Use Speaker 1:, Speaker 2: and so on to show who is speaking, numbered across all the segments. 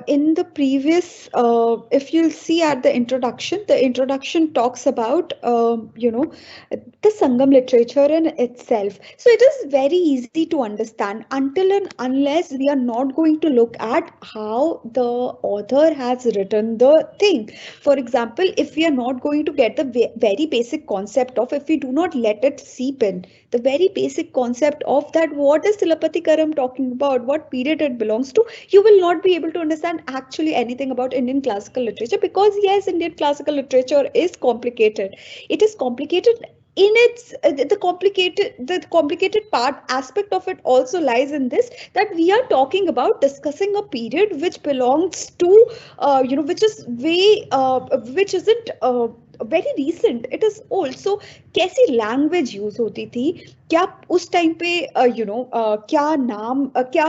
Speaker 1: in the previous, if you'll see at the introduction talks about, the Sangam literature in itself. So it is very easy to understand until and unless we are not going to look at how the author has written the thing. For example, if we are not going to get the very basic concept of, if we do not let it seep in, the very basic concept of that, what is Silapathikaram talking about, what period it belongs to, you will not be able to understand actually anything about Indian classical literature. Because yes, Indian classical literature is complicated. It is complicated in its the complicated part aspect of it also lies in this, that we are talking about discussing a period which belongs to, which is way, which isn't very recent, it is old. So कैसी language use होती थी, क्या उस time पे क्या नाम, क्या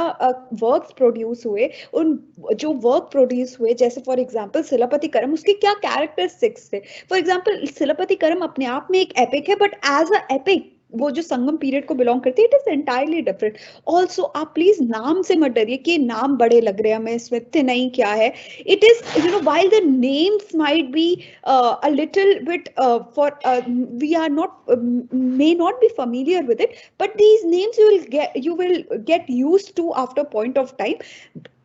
Speaker 1: works produce हुए, उन जो वर्क प्रोड्यूस हुए, जैसे फॉर एग्जांपल सिलापति करम, उसके क्या कैरेक्टरिस्टिक्स थे. फॉर एग्जांपल सिलापति करम अपने आप में एक एपिक है, बट एज अ एपिक वो जो संगम पीरियड को बिलोंग करती है, it is entirely different. Also आप प्लीज नाम से मत डरिए कि नाम बड़े लग रहे हैं हमें, इसमें नहीं क्या है. It is, while the names might be a little bit we are not, may not be familiar with it, but these names you will get used to after a point of time.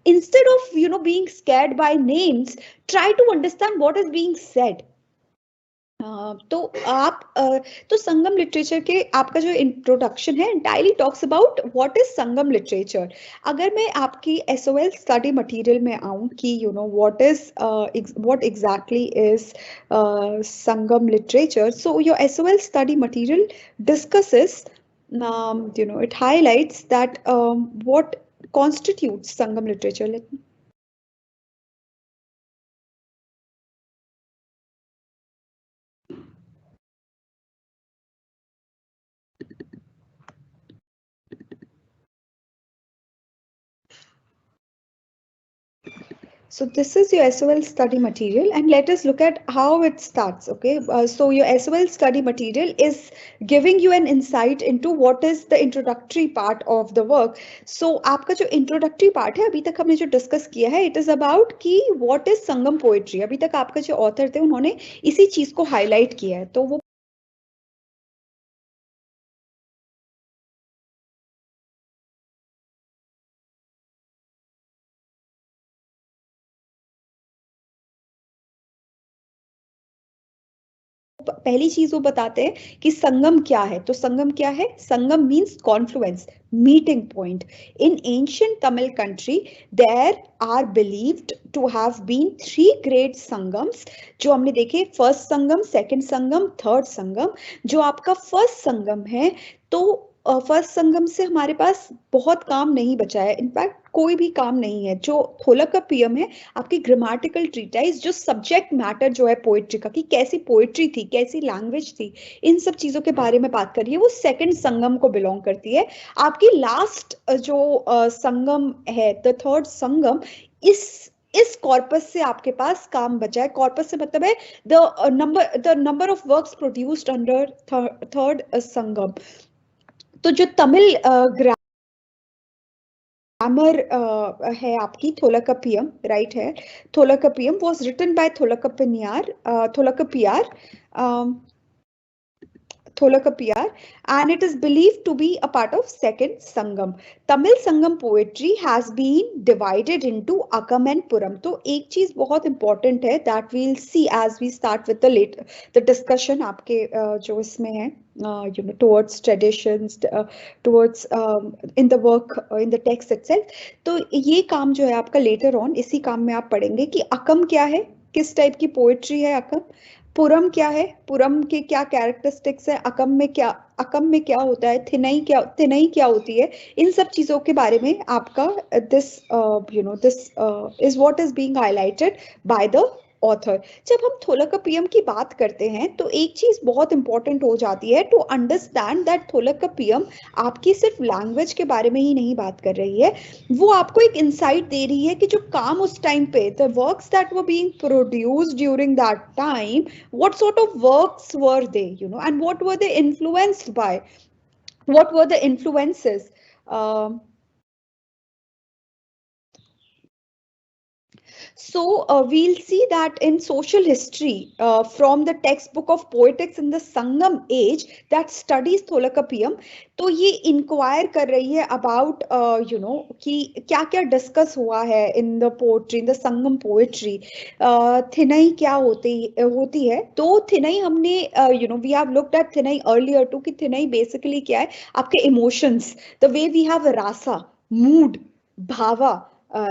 Speaker 1: Instead of being scared by names, try to understand what is being said. तो आप तो संगम literature के आपका जो introduction है entirely talks about what is Sangam literature. अगर मैं आपकी एसओएल स्टडी मटेरियल में आऊं कि what is what exactly is Sangam literature, so your SOL study material discusses, it highlights that what constitutes Sangam literature. So this is your SOL study material, and let us look at how it starts. Okay, so your SOL study material is giving you an insight into what is the introductory part of the work. So आपका जो introductory part है, अभी तक हमने जो discuss किया है, it is about कि what is संगम poetry. अभी तक आपका जो author थे उन्होंने इसी चीज को highlight किया है. तो वो पहली चीज वो बताते हैं कि संगम क्या है. तो संगम क्या है? Sangam means confluence, meeting point. In ancient Tamil country there are believed to have been 3 great Sangams, जो हमने देखे, first Sangam, second Sangam, third Sangam. जो आपका फर्स्ट संगम है, तो फर्स्ट संगम से हमारे पास बहुत काम नहीं बचा है, इनफैक्ट कोई भी काम नहीं है. जो थोलकपियम है, आपकी ग्रामेटिकल ट्रीटाइज, जो सब्जेक्ट मैटर जो है पोएट्री का, कि कैसी पोएट्री थी, कैसी लैंग्वेज थी, इन सब चीजों के बारे में बात कर रही है, वो सेकंड संगम को बिलोंग करती है. आपकी लास्ट जो संगम है, द थर्ड संगम, इस कॉर्पस से आपके पास काम बचा है. कॉर्पस से मतलब है the number of works produced under third Sangam. तो जो तमिल ग्रामर है आपकी थोलकपियम, राइट है, Tholkappiyam was written by Tholkappiyar Tholakapiyar, and it is believed to be a part of second Sangam. Tamil Sangam poetry has been divided into Akam and Puram. तो एक चीज बहुत important है that we'll see as we start with the discussion आपके जो इसमें है, towards traditions, towards in the work, in the text itself. तो ये काम जो है आपका later on, इसी काम में आप पढ़ेंगे कि अकम क्या है, किस टाइप की पोएट्री है अकम. पुरम क्या है, पुरम के क्या कैरेक्टरिस्टिक्स है, अकम में क्या होता है, थिनई क्या होती है. इन सब चीजों के बारे में आपका this this is what is being highlighted bye the author. जब हम थोलकपियम की बात करते हैं, तो एक चीज बहुत इंपॉर्टेंट हो जाती है टू अंडरस्टैंड दैट थोलकपियम आपकी सिर्फ लैंग्वेज के बारे में ही नहीं बात कर रही है, वो आपको एक इंसाइट दे रही है कि जो काम उस टाइम पे, the works that were being produced during that time, what sort of works were they, and what were they influenced by, what were the influences. So we'll see that in social history from the textbook of poetics in the Sangam age that studies Tholakapiyam. तो ये inquire कर रही है about कि क्या क्या discuss हुआ है in the poetry in the Sangam poetry. Thinai क्या होती है. तो थिनई हमने we have looked at thinai earlier too कि थिनई बेसिकली क्या है आपके emotions the way we have rasa mood bhava.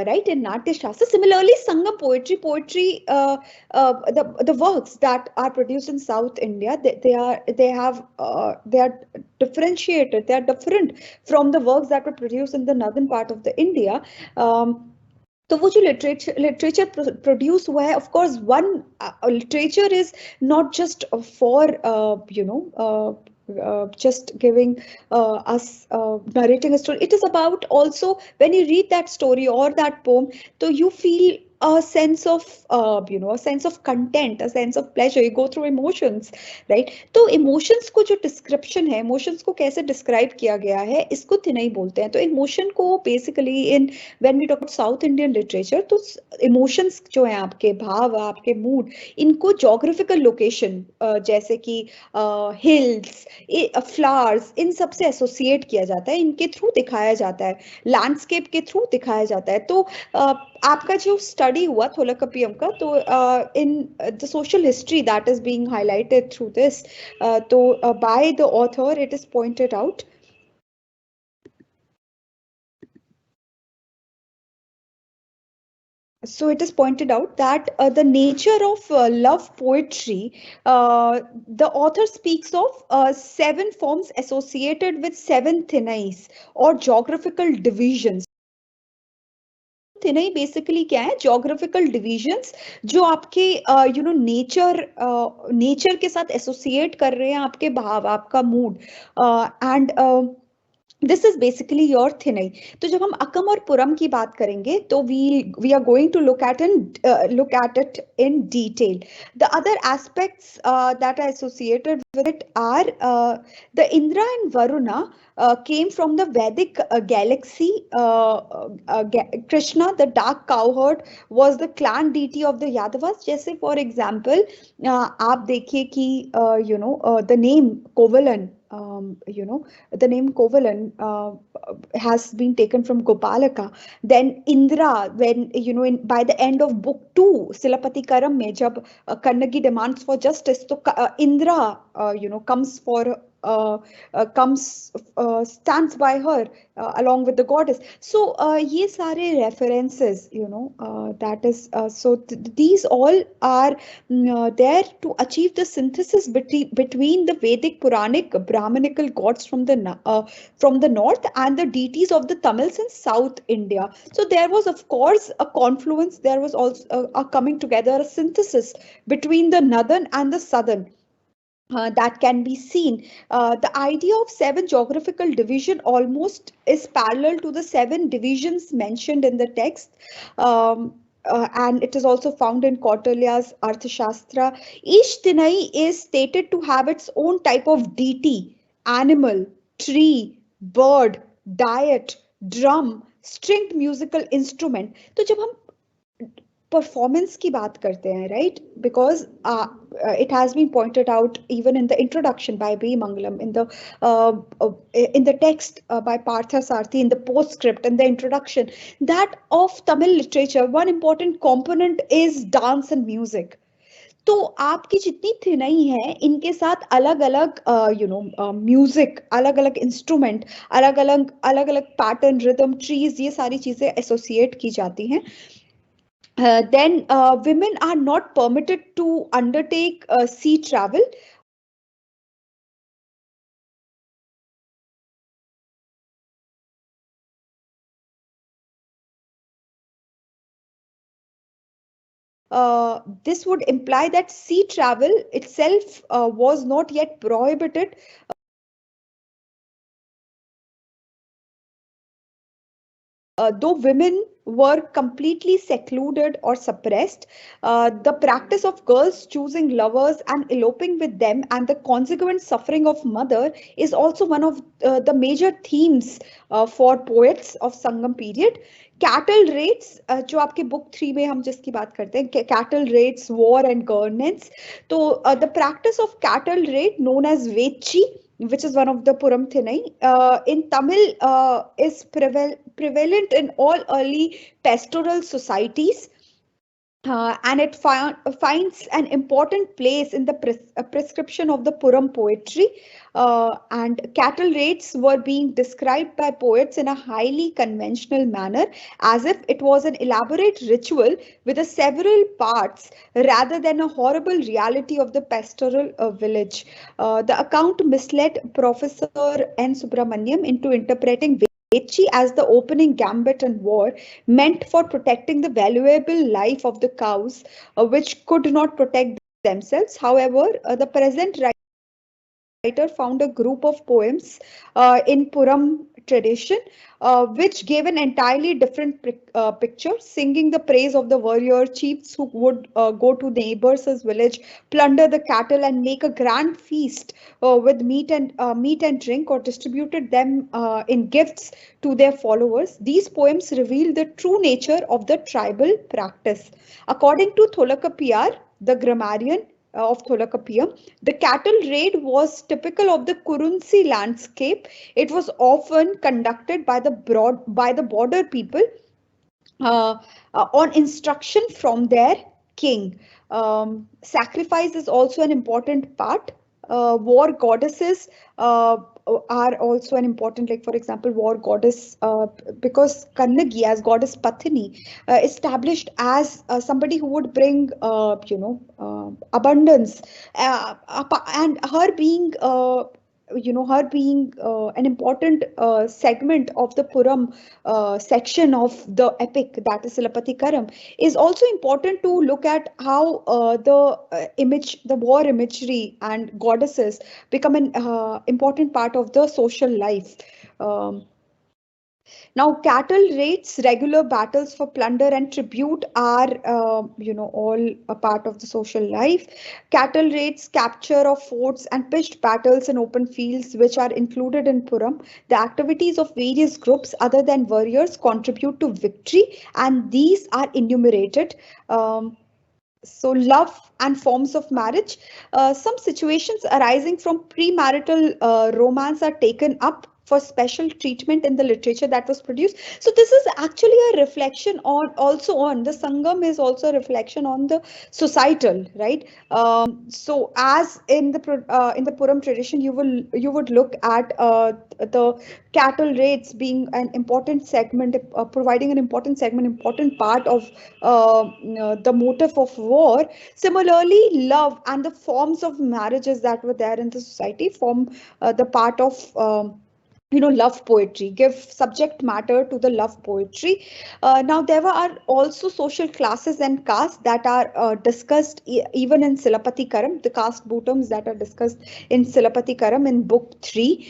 Speaker 1: Right, in Natya Shastra. Similarly, Sangam poetry, the works that are produced in South India, they are differentiated. They are different from the works that were produced in the northern part of the India. तो वो जो literature produce हुआ है, of course one literature is not just for just giving us narrating a story. It is about also when you read that story or that poem, so you feel a sense of a sense of content, a sense of pleasure. You go through emotions, right? तो emotions को जो description है, emotions को कैसे describe किया गया है, इसको थिनई बोलते हैं. तो emotion को basically in when we talk about South Indian literature, तो emotions जो हैं आपके भाव, आपके mood, इनको geographical location जैसे कि hills, फ्लावर्स, इन सब से एसोसिएट किया जाता है, इनके थ्रू दिखाया जाता है, लैंडस्केप के थ्रू दिखाया जाता है. तो आपका जो स्टडी हुआ थोलाकपियम का, तो in the social history that is being highlighted through this, तो by the author it is pointed out. So it is pointed out that the nature of love poetry, the author speaks of 7 forms associated with 7 thinais or geographical divisions. Thinai basically क्या है, geographical divisions जो आपके nature के साथ associate कर रहे हैं आपके भाव, आपका mood, and this is basically your thinai. तो जब हम अकम और पुरम की बात करेंगे तो we are going to look at it in detail. The other aspects that are associated with it are the Indra and Varuna came from the Vedic galaxy. Krishna, the dark cowherd, was the clan deity of the Yadavas. जैसे for example, आप देखिए कि the name Kovalan, the name Kovalan has been taken from Gopalaka. Then Indra, when by the end of book 2, Silapati Karam में जब Kannagi demands for justice, तो Indra comes for stands by her along with the goddess. So ये सारे references, that is so these all are there to achieve the synthesis between the Vedic Puranic Brahmanical gods from the north and the deities of the Tamils in South India. So there was of course a confluence, there was also a coming together, a synthesis between the northern and the southern. That can be seen. The idea of 7 geographical division almost is parallel to the 7 divisions mentioned in the text. And it is also found in Kautilya's Arthashastra. Each Tinai is stated to have its own type of deity, animal, tree, bird, diet, drum, stringed musical instrument. तो जब हम performance की बात करते हैं, right, because it has been pointed out even in the introduction by B. Mangalam, in the text by Partha Sarthi, in the postscript, in the introduction, that of Tamil literature, one important component is dance and music. तो आपकी जितनी थिनई है, इनके साथ अलग अलग music, अलग अलग इंस्ट्रूमेंट, अलग अलग पैटर्न, रिदम, ट्रीज, ये सारी चीजें एसोसिएट की जाती हैं. Then women are not permitted to undertake sea travel. This would imply that sea travel itself was not yet prohibited. Though women were completely secluded or suppressed, the practice of girls choosing lovers and eloping with them and the consequent suffering of mother is also one of the major themes for poets of Sangam period. Cattle rates जो आपके book 3 में हम जिसकी बात करते हैं, cattle raids, war and governance. तो the practice of cattle raid known as vetchi, which is one of the Puram Thinai, in Tamil, is prevalent in all early pastoral societies. And it finds an important place in the prescription of the Puram poetry. And cattle raids were being described by poets in a highly conventional manner, as if it was an elaborate ritual with a several parts rather than a horrible reality of the pastoral village. The account misled Professor N. Subramaniam into interpreting Vechi as the opening gambit in war, meant for protecting the valuable life of the cows, which could not protect themselves. However, the present writer found a group of poems in Puram tradition, which gave an entirely different picture, singing the praise of the warrior chiefs who would go to neighbors' village, plunder the cattle, and make a grand feast with meat and drink, or distributed them in gifts to their followers. These poems reveal the true nature of the tribal practice. According to Tholakapiyar, the grammarian of Tholakapiyam, the cattle raid was typical of the Kurunsi landscape. It was often conducted by the border people on instruction from their king. Sacrifice is also an important part. War goddesses are also an important, like for example, war goddess, because Kannagi as goddess Pathini established as somebody who would bring, abundance, and her being an important segment of the Puram section of the epic, that is Silapati Karam, is also important to look at how the war imagery and goddesses become an important part of the social life. Um, Now, cattle raids, regular battles for plunder and tribute are, all a part of the social life. Cattle raids, capture of forts, and pitched battles in open fields, which are included in Puram. The activities of various groups other than warriors contribute to victory, and these are enumerated. So love and forms of marriage. Some situations arising from premarital romance are taken up for special treatment in the literature that was produced. So this is actually a reflection on the Sangam, is also a reflection on the societal, right? So as in the Puram tradition, you would look at the cattle raids being an important segment, providing an important part of the motive of war. Similarly, love and the forms of marriages that were there in the society form the part of love poetry, give subject matter to the love poetry. Now there are also social classes and castes that are discussed even in Silapati Karam, the caste bottoms that are discussed in Silapati Karam in book 3.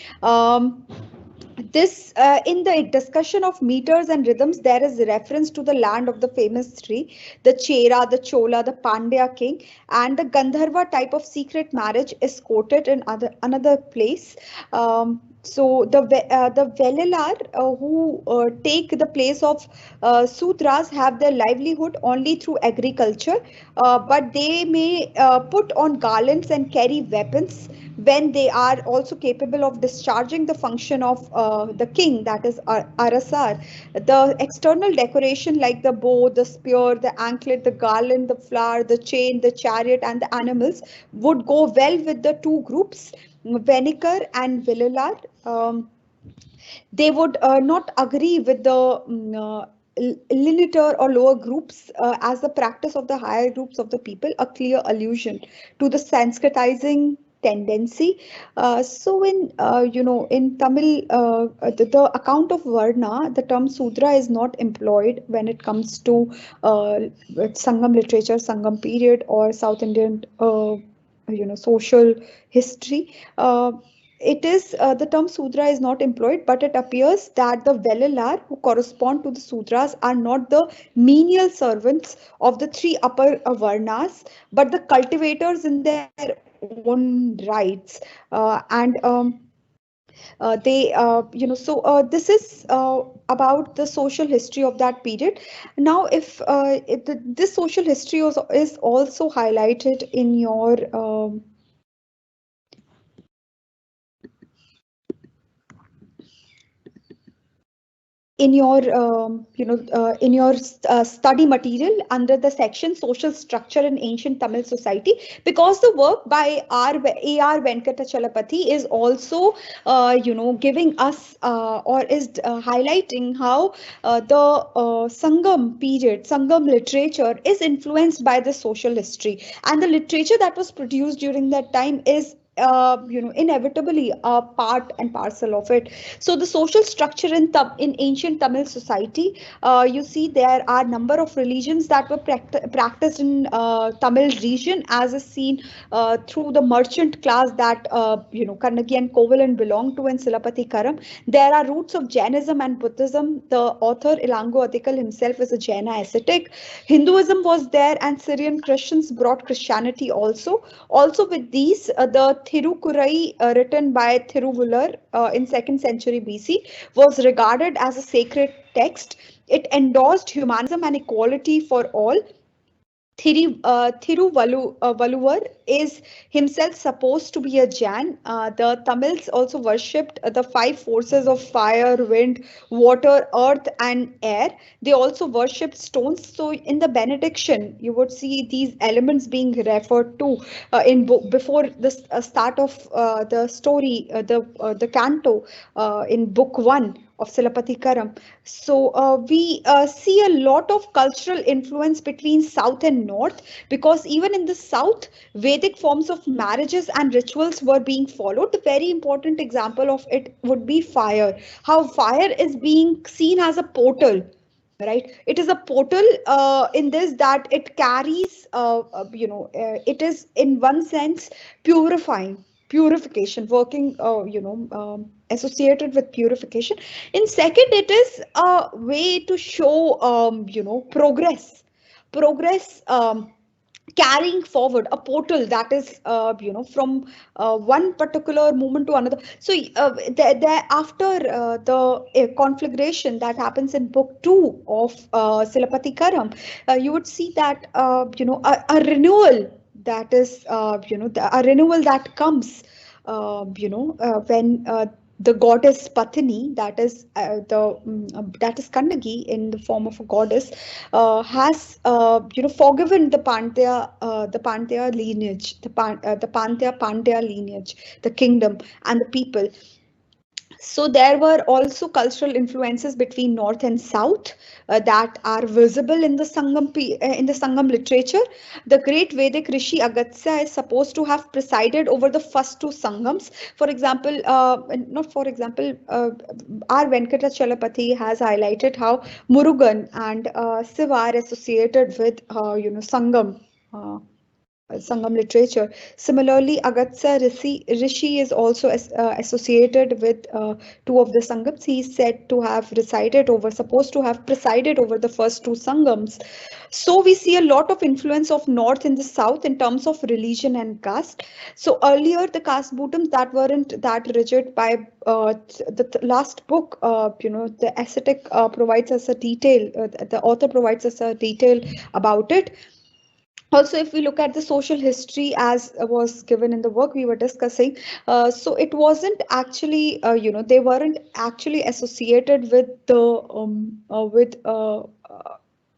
Speaker 1: This In the discussion of meters and rhythms, there is reference to the land of the famous three, the Chera, the Chola, the Pandya king, and the Gandharva type of secret marriage is quoted in another place. The Vellalar who take the place of Sudras have their livelihood only through agriculture, but they may put on garlands and carry weapons when they are also capable of discharging the function of the king, that is Arasar. The external decoration like the bow, the spear, the anklet, the garland, the flower, the chain, the chariot, and the animals would go well with the two groups, Venikar and Vellalar. They would not agree with the linear or lower groups, as the practice of the higher groups of the people, a clear allusion to the Sanskritizing tendency. So in Tamil, the account of Varna, the term Sudra is not employed when it comes to Sangam literature, Sangam period, or South Indian social history. It is The term Sudra is not employed, but it appears that the Vellalar who correspond to the Sudras are not the menial servants of the three upper Varnas, but the cultivators in their own rights. And This is about the social history of that period. Now, if this social history is also highlighted in your study material under the section social structure in ancient Tamil society, because the work by A.R. Venkatachalapathy is also giving us or is highlighting how Sangam literature is influenced by the social history, and the literature that was produced during that time is inevitably a part and parcel of it. So the social structure in ancient Tamil society, you see there are number of religions that were practiced in Tamil region, as is seen through the merchant class that Kannagi and Kovalan belong to in Silapati Karam. There are roots of Jainism and Buddhism. The author Ilango Adikal himself is a Jaina ascetic. Hinduism was there, and Syrian Christians brought Christianity also. Also with these, the Thirukurai written by Thiruvular in 2nd century BC was regarded as a sacred text. It endorsed humanism and equality for all. Thiruvalluvar is himself supposed to be a Jain. The Tamils also worshipped the five forces of fire, wind, water, earth, and air. They also worshipped stones. So, in the benediction, you would see these elements being referred to before the start of the story, the canto in book 1 of Silapati Karam. So we see a lot of cultural influence between South and North, because even in the South, Vedic forms of marriages and rituals were being followed. The very important example of it would be fire. How fire is being seen as a portal. Right, it is a portal in this that it carries, it is in one sense purification, working, associated with purification. In second, it is a way to show, progress, carrying forward a portal that is from one particular moment to another. So there after the conflagration that happens in book 2 of Silapati Karam, you would see that a renewal that is a renewal that comes when the goddess Patini, that is Kannagi in the form of a goddess, has forgiven the Pandya lineage, the Pandya lineage, the kingdom and the people. So there were also cultural influences between North and South that are visible in the Sangam literature. The great Vedic Rishi Agastya is supposed to have presided over the first two Sangams. For example, not for example, R. Venkatachalapathy has highlighted how Murugan and Siva are associated with Sangam. Sangam literature. Similarly, Agastya Rishi is also associated with two of the Sangams. He is said to have supposed to have presided over the first two Sangams. So we see a lot of influence of North in the South in terms of religion and caste. So earlier, the caste bottoms that weren't that rigid. By the last book, the ascetic provides us a detail. The author provides us a detail about it. Also, if we look at the social history as was given in the work we were discussing, so it wasn't actually, they weren't actually associated with the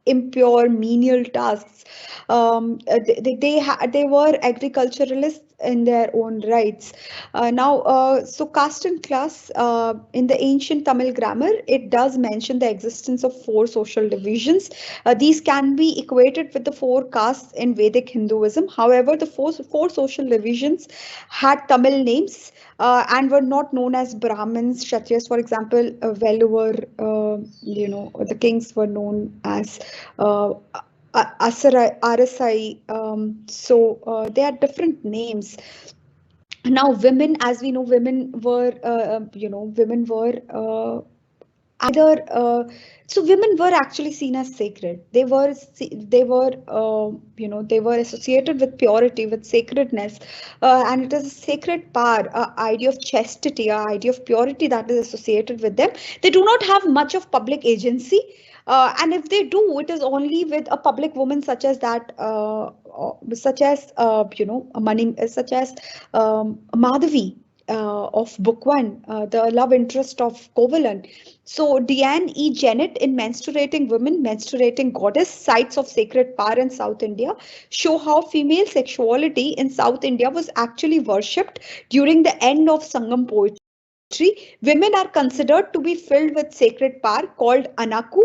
Speaker 1: impure menial tasks. They were agriculturalists in their own rights. So caste and class in the ancient Tamil grammar, it does mention the existence of four social divisions. These can be equated with the four castes in Vedic Hinduism. However, the four social divisions had Tamil names and were not known as Brahmins, Kshatriyas. For example, Velluvar, the kings were known as Arasai. They are different names. Now, women, as we know, women were either so women were actually seen as sacred. They were associated with purity, with sacredness, and it is a sacred power, idea of chastity, a idea of purity that is associated with them. They do not have much of public agency, and if they do, it is only with a public woman such as that, such as Mani, such as Madhavi, of book one, the love interest of Kovalan. So Deanne E. Jennett in Menstruating Women, Menstruating Goddess, Sites of Sacred Power in South India, show how female sexuality in South India was actually worshipped during the end of Sangam poetry. Women are considered to be filled with sacred power called Anaku,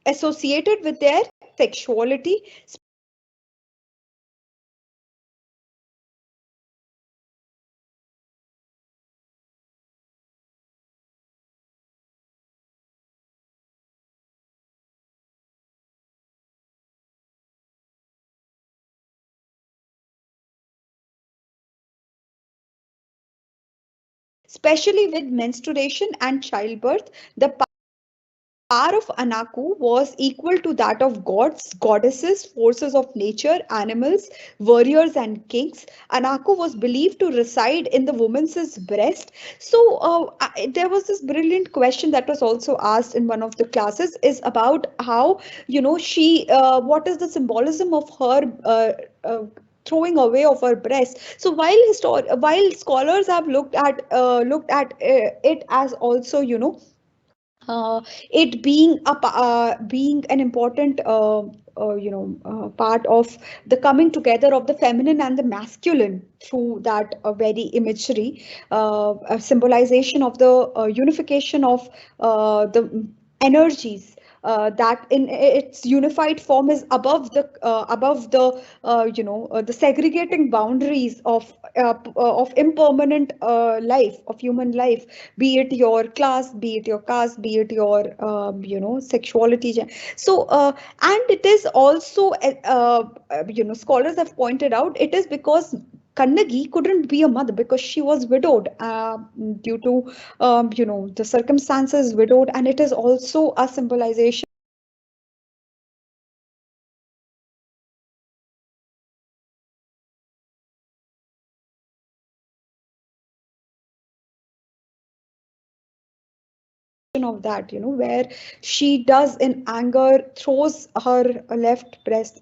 Speaker 1: associated with their sexuality, especially with menstruation and childbirth. The power of Anaku was equal to that of gods, goddesses, forces of nature, animals, warriors, and kings. Anaku was believed to reside in the woman's breast. So there was this brilliant question that was also asked in one of the classes is about how, what is the symbolism of her throwing away of her breast. So while scholars have looked at it as also, it being an important part of the coming together of the feminine and the masculine through that very imagery, a symbolization of the unification of the energies, that in its unified form is above the segregating boundaries of impermanent life, of human life, be it your class, be it your caste, be it your sexuality. So and it is also scholars have pointed out it is because Kannagi couldn't be a mother because she was widowed, due to the circumstances, widowed, and it is also a symbolization of that, where she does in anger throws her left breast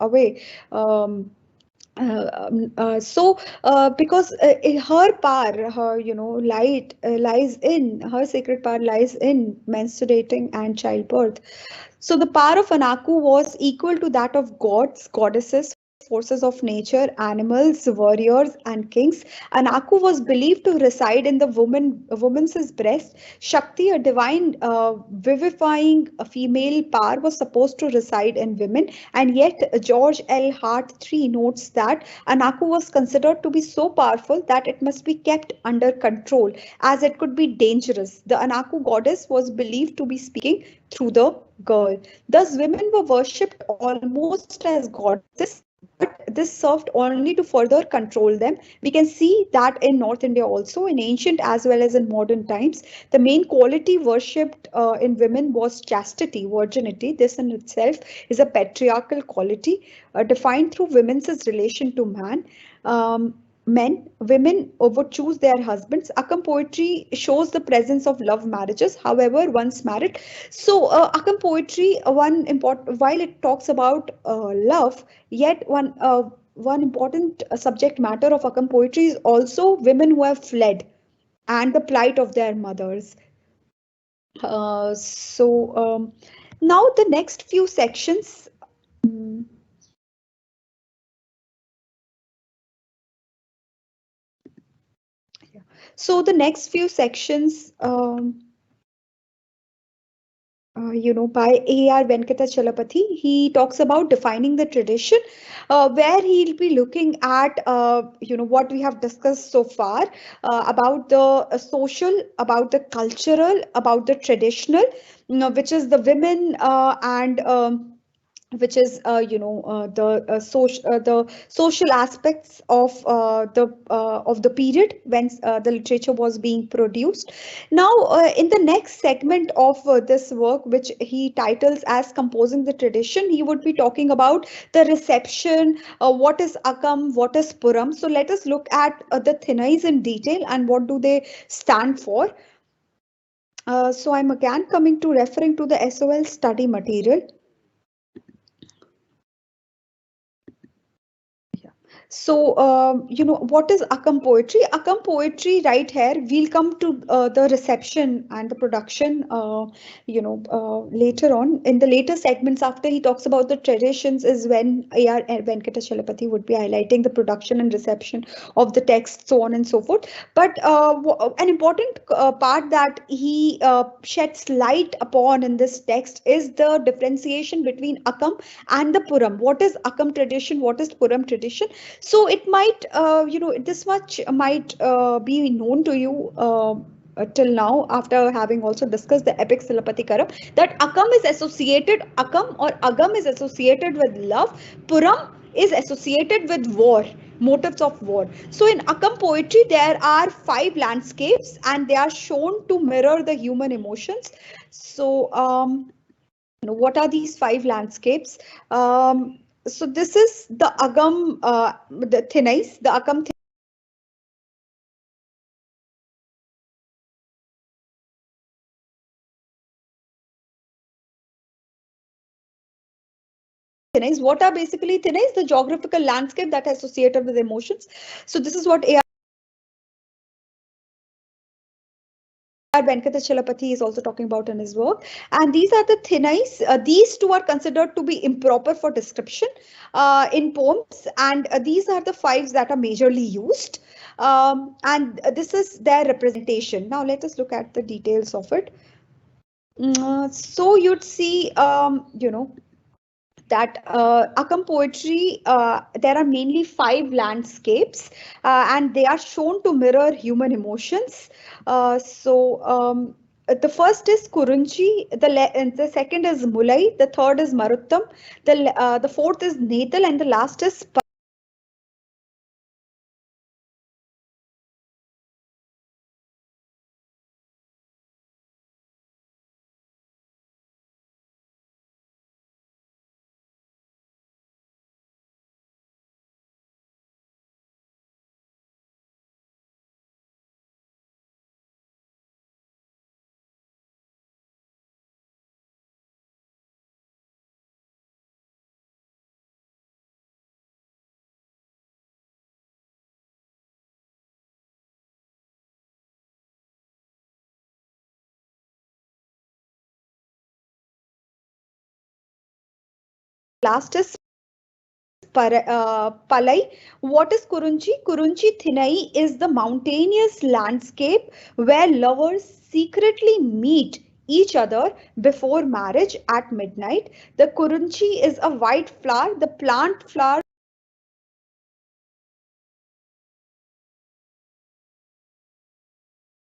Speaker 1: away. Um, because her power, her light lies in her sacred power lies in menstruating and childbirth. So the power of Anaku was equal to that of gods, goddesses, forces of nature, animals, warriors, and kings. Anaku was believed to reside in the woman's breast. Shakti, a divine, vivifying female power, was supposed to reside in women, and yet George L. Hart III notes that Anaku was considered to be so powerful that it must be kept under control, as it could be dangerous. The Anaku goddess was believed to be speaking through the girl. Thus, women were worshipped almost as goddesses, but this served only to further control them. We can see that in North India also, in ancient as well as in modern times. The main quality worshipped in women was chastity, virginity. This in itself is a patriarchal quality defined through women's relation to man. Women would choose their husbands. Akam poetry shows the presence of love marriages, however, once married. So, Akam poetry, one important, while it talks about love, yet one important subject matter of Akam poetry is also women who have fled and the plight of their mothers. So now the next few sections. mm, So the next few sections. By A.R. Venkatachalapathy. He talks about defining the tradition, where he'll be looking at, what we have discussed so far, about the social, about the cultural, about the traditional, which is the women and which is the social aspects of the period when the literature was being produced. Now, in the next segment of this work, which he titles as Composing the Tradition, he would be talking about the reception, what is Akam, what is Puram. So let us look at the Thinais in detail and what do they stand for. So I'm again coming to referring to the SOL study material. So, what is Akam poetry? Akam poetry, right here, we'll come to the reception and the production, later on. In the later segments, after he talks about the traditions, is when A.R. Venkatachalapati would be highlighting the production and reception of the text, so on and so forth. But an important part that he sheds light upon in this text is the differentiation between Akam and the Puram. What is Akam tradition? What is Puram tradition? So it might, this much might be known to you till now, after having also discussed the epic Silappatikaram, that Akam is associated, Akam or Agam is associated with love, Puram is associated with war, motives of war. So in Akam poetry, there are 5 landscapes and they are shown to mirror the human emotions. So, what are these 5 landscapes? So this is the Agam, the Thinais, the Akam Thinais. What are basically Thinais? The geographical landscape that is associated with emotions. So this is what A.R. Venkatachalapati is also talking about in his work. And these are the Thinais. These two are considered to be improper for description in poems. And these are the 5s that are majorly used. And this is their representation. Now let us look at the details of it. So you'd see, that Akam poetry, there are mainly 5 landscapes and they are shown to mirror human emotions. The first is Kurunchi, the second is Mulai, the third is Maruttam, the fourth is Netal, and the last is last is Palai. What is Kurunchi? Kurunchi Thinai is the mountainous landscape where lovers secretly meet each other before marriage at midnight. The Kurunchi is a white flower. The plant flower